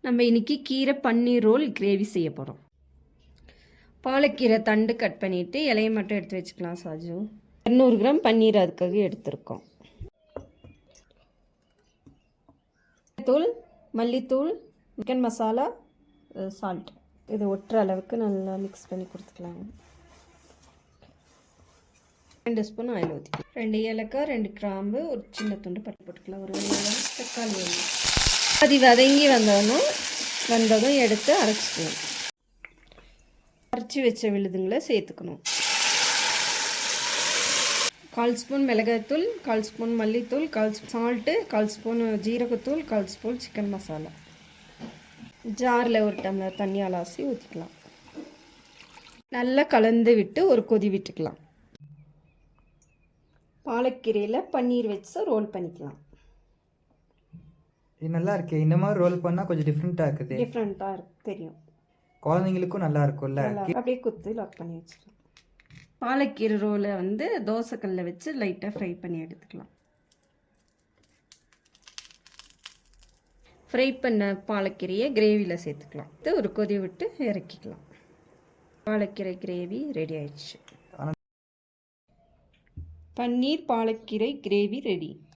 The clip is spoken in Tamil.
நம்ம இன்றைக்கி கீரை பன்னீர் ரோல் கிரேவி செய்ய போகிறோம். பாலக்கீரை தண்டு கட் பண்ணிவிட்டு இலையை மட்டும் எடுத்து வச்சுக்கலாம். சாஜு 200 கிராம் பன்னீர் அதுக்காக எடுத்துருக்கோம். தூள், மல்லித்தூள், சிக்கன் மசாலா, சால்ட் இது ஒட்டுற அளவுக்கு நல்லா மிக்ஸ் பண்ணி கொடுத்துக்கலாம். 2 ஸ்பூன் ஆயில் ஊற்றிக்கலாம். 2 ஏலக்காய், 2 கிராம்பு, ஒரு சின்ன துண்டு பட்டு போட்டுக்கலாம். ஒரு தக்காளி அது வதங்கி வந்ததும் எடுத்து அரைச்சிக்கலாம். அரைச்சி வச்ச விழுதுங்களை சேர்த்துக்கணும். 1/4 ஸ்பூன் மிளகாய்த்தூள், 1/4 ஸ்பூன் மல்லித்தூள், 1/4 சால்ட்டு, 1/4 ஸ்பூன் ஜீரகத்தூள், 1/4 ஸ்பூன் சிக்கன் மசாலா. ஜாரில் ஒரு டம்ளர் தண்ணி அலாசி ஊற்றிக்கலாம். நல்லா கலந்து விட்டு ஒரு கொதி விட்டுக்கலாம். பாலக்கீரையில் பன்னீர் வச்சு ரோல் பண்ணிக்கலாம். இது நல்லா இருக்கு. இந்த மாதிரி ரோல் பண்ணால் கொஞ்சம் டிஃப்ரெண்ட்டாக இருக்குது. டிஃப்ரெண்ட்டாக இருக்கு, தெரியும். குழந்தைங்களுக்கும் நல்லா இருக்கும்ல. அப்படியே குத்து லாக் பண்ணி வச்சுக்கலாம். பாலக்கீரை ரோலை தோசைக்கல்ல வச்சு லைட்டாக ஃப்ரை பண்ணி எடுத்துக்கலாம். ஃப்ரை பண்ண பாலக்கீரையை கிரேவியில் சேர்த்துக்கலாம். ஒரு கொதி விட்டு இறக்கிக்கலாம். பாலக்கீரை கிரேவி ரெடி ஆயிடுச்சு. பன்னீர் பாலக்கீரை கிரேவி ரெடி.